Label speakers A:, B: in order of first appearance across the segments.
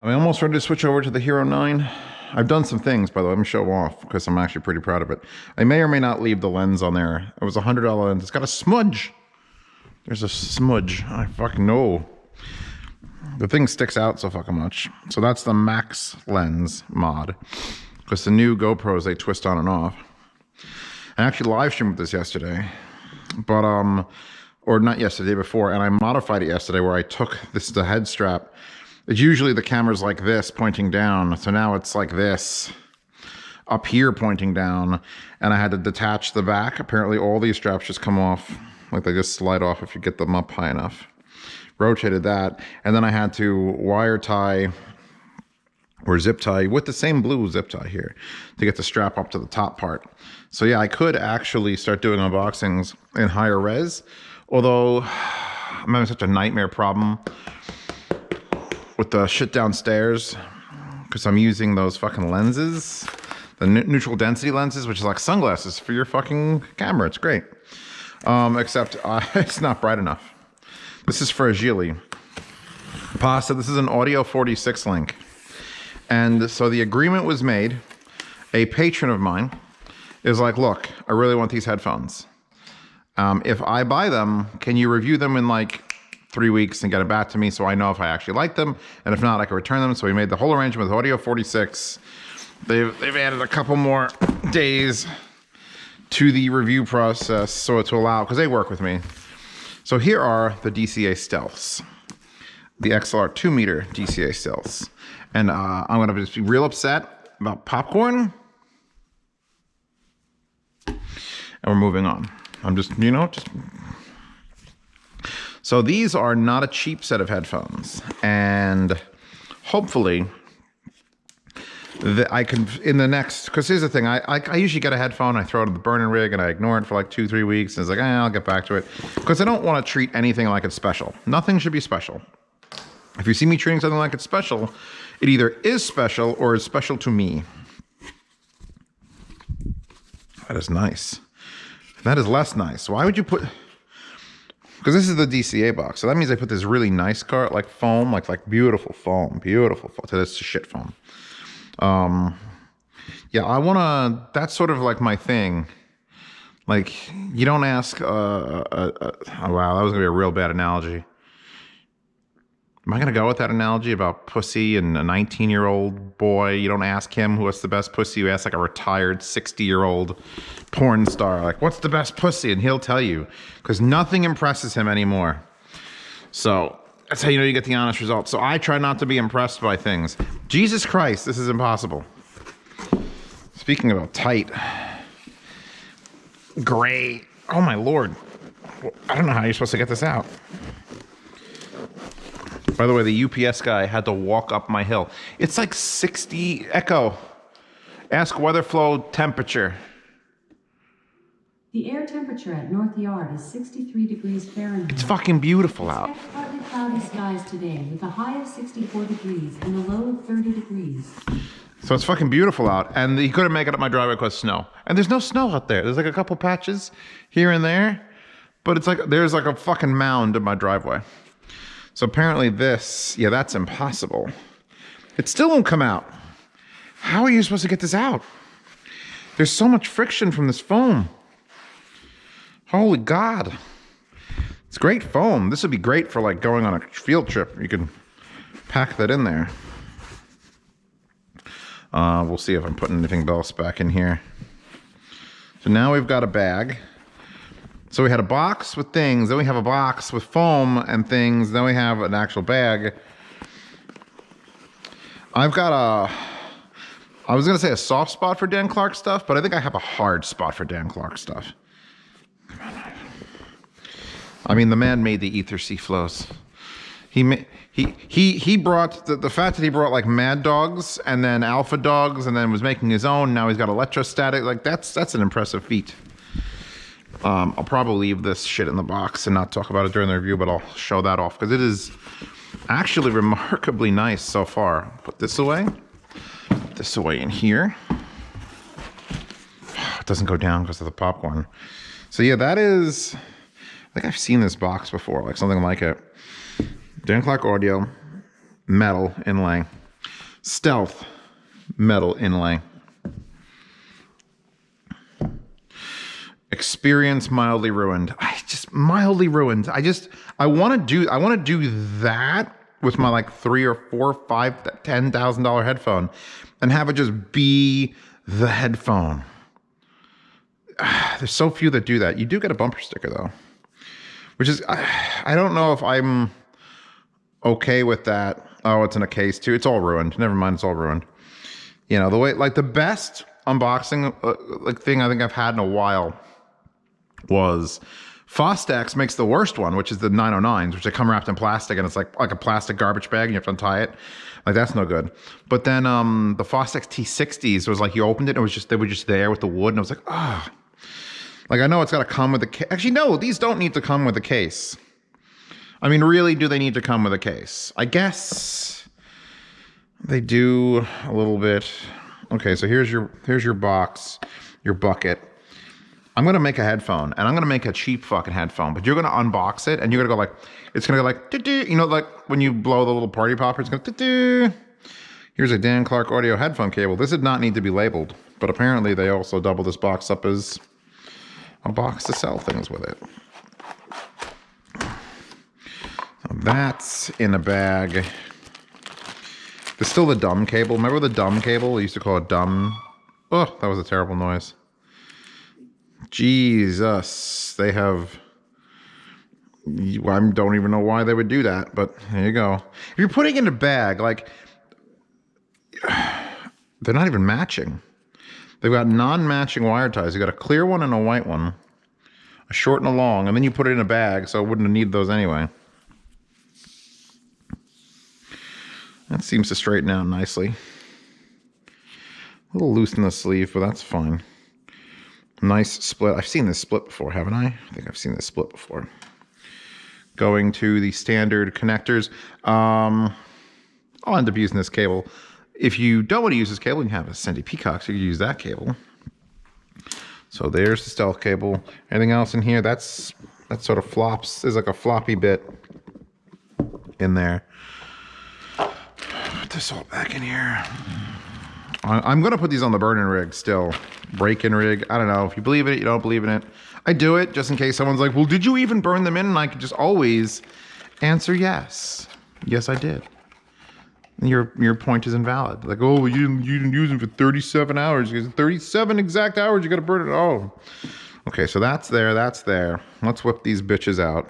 A: I'm almost ready to switch over to the Hero 9. I've done some things, by the way. Let me show off because I'm actually pretty proud of it. I may or may not leave the lens on there. It was a $100 lens. It's got a smudge. There's a smudge. I fucking know. The thing sticks out so fucking much. So that's the max lens mod. Because the new GoPros, they twist on and off. I actually live streamed with this yesterday. But, or not yesterday, before. And I modified it yesterday where I took, this is the head strap. It's usually the camera's like this pointing down. So now it's like this up here pointing down. And I had to detach the back. Apparently all these straps just come off. Like they just slide off if you get them up high enough. Rotated that. And then I had to wire tie or zip tie with the same blue zip tie here to get the strap up to the top part. So yeah, I could actually start doing unboxings in higher res. Although I'm having such a nightmare problem with the shit downstairs because I'm using those fucking lenses, the neutral density lenses, which is like sunglasses for your fucking camera. It's great. Except it's not bright enough. This is for a Gili. Pasta, this is an Audio 46 link. And so the agreement was made. A patron of mine is like, look, I really want these headphones. If I buy them, can you review them in like 3 weeks and get it back to me so I know if I actually like them, and if not, I can return them. So we made the whole arrangement with Audio 46. They've added a couple more days to the review process so to allow, because they work with me. So here are the DCA Stealths, the XLR 2 meter DCA Stealths. And I'm gonna just be real upset about popcorn. And we're moving on. I'm just, you know, just. So these are not a cheap set of headphones, and hopefully I can, in the next, because here's the thing, I usually get a headphone, I throw it in the burning rig, and I ignore it for like 2-3 weeks, and it's like, I'll get back to it, because I don't want to treat anything like it's special. Nothing should be special. If you see me treating something like it's special, it either is special or is special to me. That is nice. That is less nice. Why would you put... Because this is the DCA box, so that means I put this really nice card, like foam, like beautiful foam, beautiful foam. So that's shit foam. Yeah, I wanna. That's sort of like my thing. Like, you don't ask. Oh wow, that was gonna be a real bad analogy. Am I gonna go with that analogy about pussy and a 19-year-old boy? You don't ask him what's the best pussy. You ask like a retired 60-year-old porn star, like, what's the best pussy? And he'll tell you, because nothing impresses him anymore. So that's how you know you get the honest results. So I try not to be impressed by things. Jesus Christ, this is impossible. Speaking about tight, gray. Oh my Lord. I don't know how you're supposed to get this out. By the way, the UPS guy had to walk up my hill. It's like 60, Echo. Ask weather flow temperature.
B: The air temperature at North Yard is 63 degrees Fahrenheit.
A: It's fucking beautiful out.
B: Expect partly cloudy skies today with a high of 64 degrees and a low of 30 degrees.
A: So it's fucking beautiful out. And he couldn't make it up my driveway because of snow. And there's no snow out there. There's like a couple patches here and there. But it's like, there's like a fucking mound in my driveway. So apparently this, yeah, that's impossible. It still won't come out. How are you supposed to get this out? There's so much friction from this foam. Holy God. It's great foam. This would be great for like going on a field trip. You can pack that in there. We'll see if I'm putting anything else back in here. So now we've got a bag. So we had a box with things, then we have a box with foam and things, then we have an actual bag. I've got I was gonna say a soft spot for Dan Clark stuff, but I think I have a hard spot for Dan Clark stuff. I mean, the man made the Ether Sea flows. He brought, the fact that he brought like Mad Dogs and then Alpha Dogs and then was making his own, now he's got electrostatic, like that's an impressive feat. I'll probably leave this shit in the box and not talk about it during the review, but I'll show that off because it is actually remarkably nice so far. Put this away in here. It doesn't go down because of the popcorn. So yeah, that is, I think I've seen this box before, like something like it. Dan Clark Audio, metal inlay. Stealth metal inlay. Experience mildly ruined. Mildly ruined. I want to do that with my like $3,000 or $4,000, $5,000, $10,000 headphone and have it just be the headphone. There's so few that do that. You do get a bumper sticker though, which is, I don't know if I'm okay with that. Oh, it's in a case too. It's all ruined. Never mind. It's all ruined. You know, the way, like the best unboxing like thing I think I've had in a while was Fostex makes the worst one, which is the 909s, which they come wrapped in plastic and it's like a plastic garbage bag and you have to untie it. Like that's no good. But then the Fostex T60s was like you opened it and it was just, they were just there with the wood and I was like, ah. Oh. Like I know it's got to come with a case. Actually, no, these don't need to come with a case. I mean, really, do they need to come with a case? I guess they do a little bit. Okay, so here's your box, your bucket. I'm gonna make a headphone, and I'm gonna make a cheap fucking headphone, but you're gonna unbox it, and you're gonna go like, it's gonna go like, doo-doo, you know, like when you blow the little party popper, it's gonna doo-doo. Here's a Dan Clark audio headphone cable. This did not need to be labeled, but apparently they also double this box up as a box to sell things with it. So that's in a bag. There's still the dumb cable. Remember the dumb cable? They used to call it dumb. Oh, that was a terrible noise. Jesus, they have, I don't even know why they would do that, but there you go. If you're putting it in a bag, like, they're not even matching. They've got non-matching wire ties. You got a clear one and a white one, a short and a long, and then you put it in a bag, so it wouldn't have needed those anyway. That seems to straighten out nicely. A little loose in the sleeve, but that's fine. Nice split. I've seen this split before, haven't I? I think I've seen this split before. Going to the standard connectors. I'll end up using this cable. If you don't want to use this cable, you can have a Cindy Peacock, so you can use that cable. So there's the stealth cable. Anything else in here? That sort of flops. There's like a floppy bit in there. Put this all back in here. I'm going to put these on the burning rig still. Break-in rig. I don't know. If you believe in it, you don't believe in it. I do it just in case someone's like, well, did you even burn them in? And I could just always answer yes. Yes, I did. And your point is invalid. Like, oh, you didn't use them for 37 hours. 37 exact hours, you got to burn it. Oh. Okay, so that's there. That's there. Let's whip these bitches out.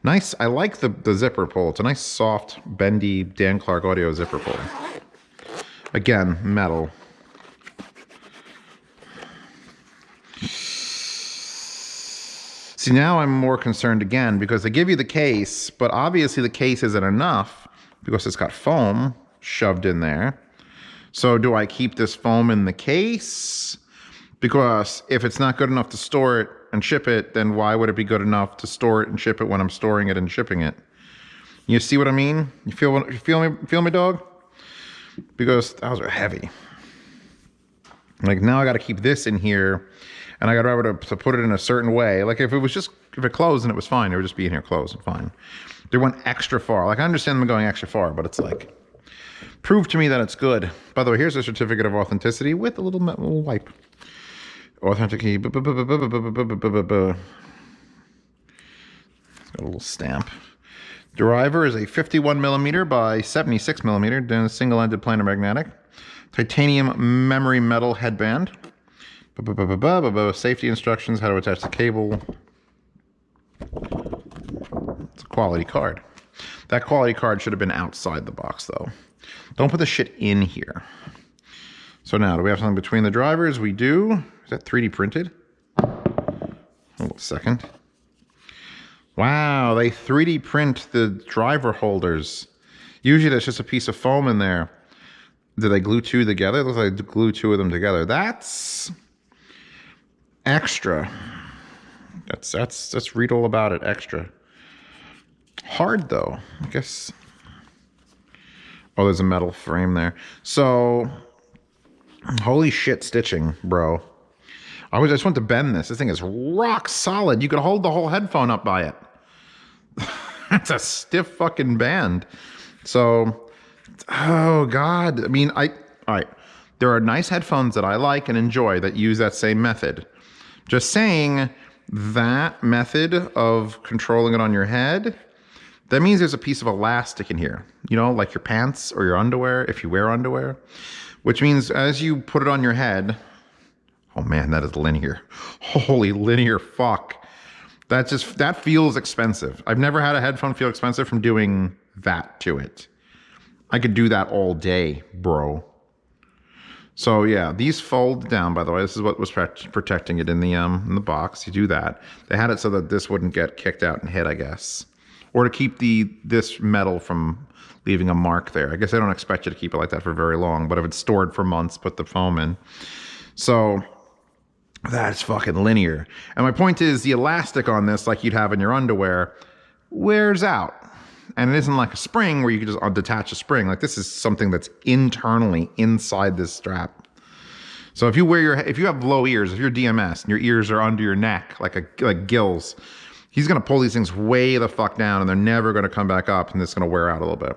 A: Nice. I like the zipper pull. It's a nice, soft, bendy Dan Clark audio zipper pull. Again, metal. See, now I'm more concerned again because they give you the case, but obviously the case isn't enough because it's got foam shoved in there. So do I keep this foam in the case? Because if it's not good enough to store it and ship it, then why would it be good enough to store it and ship it when I'm storing it and shipping it? You see what I mean? You feel me, dog? Because those are heavy. Like now I got to keep this in here and I got to remember to put it in a certain way. Like if it closed and it was fine, it would just be in here closed and fine. They went extra far. Like I understand them going extra far, but it's like, prove to me that it's good. By the way, here's a certificate of authenticity with a little wipe. Authenticate. It's got a little stamp. Driver is a 51 millimeter by 76 millimeter, then single-ended planar magnetic. Titanium memory metal headband. Safety instructions, how to attach the cable. It's a quality card. That quality card should have been outside the box, though. Don't put the shit in here. So now, do we have something between the drivers? We do. Is that 3D printed? Hold on a second. Wow, they 3D print the driver holders. Usually there's just a piece of foam in there. Do they glue two together? It looks like they glue two of them together. That's extra. Let's read all about it. Extra. Hard though, I guess. Oh, there's a metal frame there. So, holy shit stitching, bro. I just want to bend this. This thing is rock solid. You could hold the whole headphone up by it. That's a stiff fucking band. So Oh God. I mean, all right. There are nice headphones that I like and enjoy that use that same method. Just saying that method of controlling it on your head, that means there's a piece of elastic in here, you know, like your pants or your underwear, if you wear underwear, which means as you put it on your head, oh man, that is linear. Holy linear fuck. That feels expensive. I've never had a headphone feel expensive from doing that to it. I could do that all day, bro. So yeah, these fold down, by the way. This is what was protecting it in the box. You do that. They had it so that this wouldn't get kicked out and hit, I guess. Or to keep this metal from leaving a mark there. I guess they don't expect you to keep it like that for very long, but if it's stored for months, put the foam in. So that's fucking linear. And my point is the elastic on this, like you'd have in your underwear, wears out. And it isn't like a spring where you can just detach a spring. Like this is something that's internally inside this strap. So if you have low ears, if you're DMS and your ears are under your neck like gills, he's gonna pull these things way the fuck down and they're never gonna come back up and it's gonna wear out a little bit.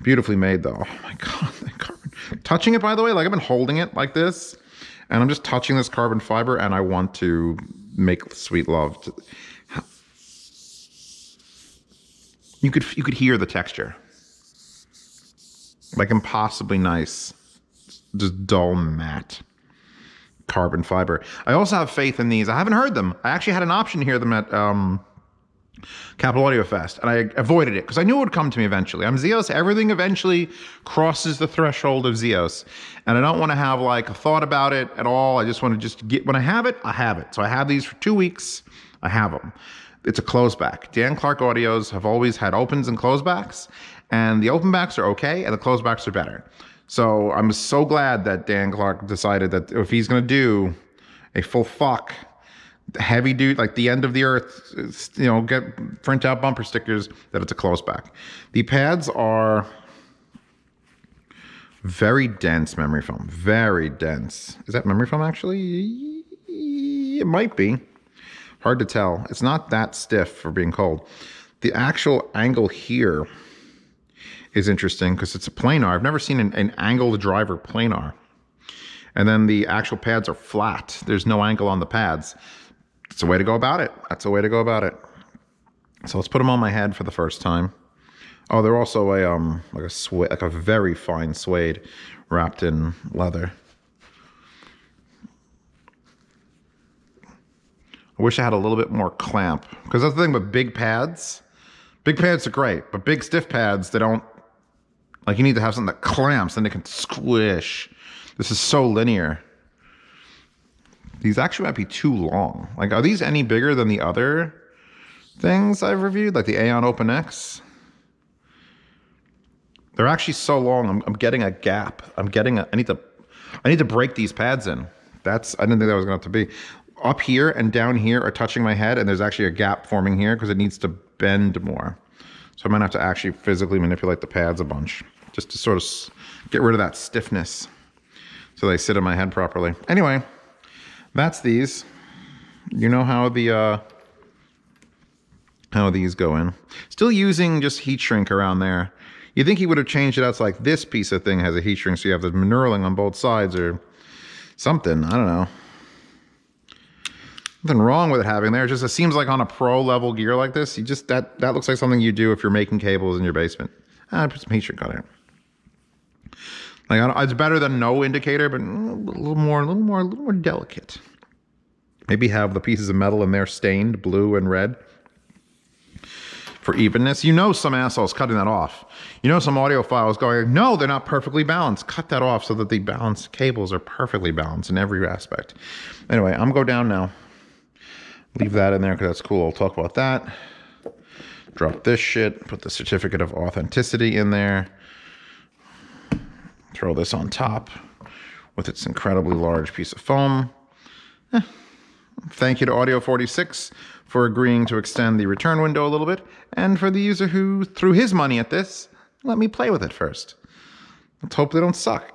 A: Beautifully made though. Oh my God, that carbon. Touching it, by the way, like I've been holding it like this and I'm just touching this carbon fiber and I want to make sweet love. You could hear the texture. Like impossibly nice, just dull matte carbon fiber. I also have faith in these. I haven't heard them. I actually had an option to hear them at Capital Audio Fest, and I avoided it because I knew it would come to me eventually. I'm Zeos. Everything eventually crosses the threshold of Zeos, and I don't want to have like a thought about it at all. I just want to just get, when I have it, I have it. So I have these for 2 weeks. I have them. It's a closed-back. Dan Clark Audios have always had opens and closed-backs, and the open backs are okay, and the closed-backs are better. So I'm so glad that Dan Clark decided that if he's going to do a full fuck, heavy dude, like the end of the earth, you know, print out bumper stickers, that it's a closed-back. The pads are very dense memory foam. Very dense. Is that memory foam, actually? It might be. Hard to tell. It's not that stiff for being cold. The actual angle here is interesting because it's a planar. I've never seen an angled driver planar. And then the actual pads are flat. There's no angle on the pads. It's a way to go about it. That's a way to go about it. So let's put them on my head for the first time. Oh, they're also like a very fine suede wrapped in leather. I wish I had a little bit more clamp because that's the thing with big pads. Big pads are great, but big stiff pads, they don't, like you need to have something that clamps and they can squish. This is so linear. These actually might be too long. Like, are these any bigger than the other things I've reviewed? Like the Aeon Open X? They're actually so long, I'm getting a gap. I need to break these pads in. I didn't think that was going to have to be. Up here and down here are touching my head, and there's actually a gap forming here because it needs to bend more. So I might have to actually physically manipulate the pads a bunch just to sort of get rid of that stiffness so they sit in my head properly. Anyway, that's these. You know how these go in. Still using just heat shrink around there. You think he would have changed it out so like this piece of thing has a heat shrink so you have the knurling on both sides or something. I don't know. Nothing wrong with it having there. It seems like on a pro level gear like this, that looks like something you do if you're making cables in your basement. Put some heat shrink on it. Like it's better than no indicator, but a little more delicate. Maybe have the pieces of metal in there stained blue and red for evenness. You know, some assholes cutting that off. You know, some audiophiles going, no, they're not perfectly balanced. Cut that off so that the balanced cables are perfectly balanced in every aspect. Anyway, I'm going to go down now. Leave that in there because that's cool. I'll talk about that. Drop this shit. Put the certificate of authenticity in there. Throw this on top with its incredibly large piece of foam. Thank you to Audio46 for agreeing to extend the return window a little bit, and for the user who threw his money at this, let me play with it first. Let's hope they don't suck.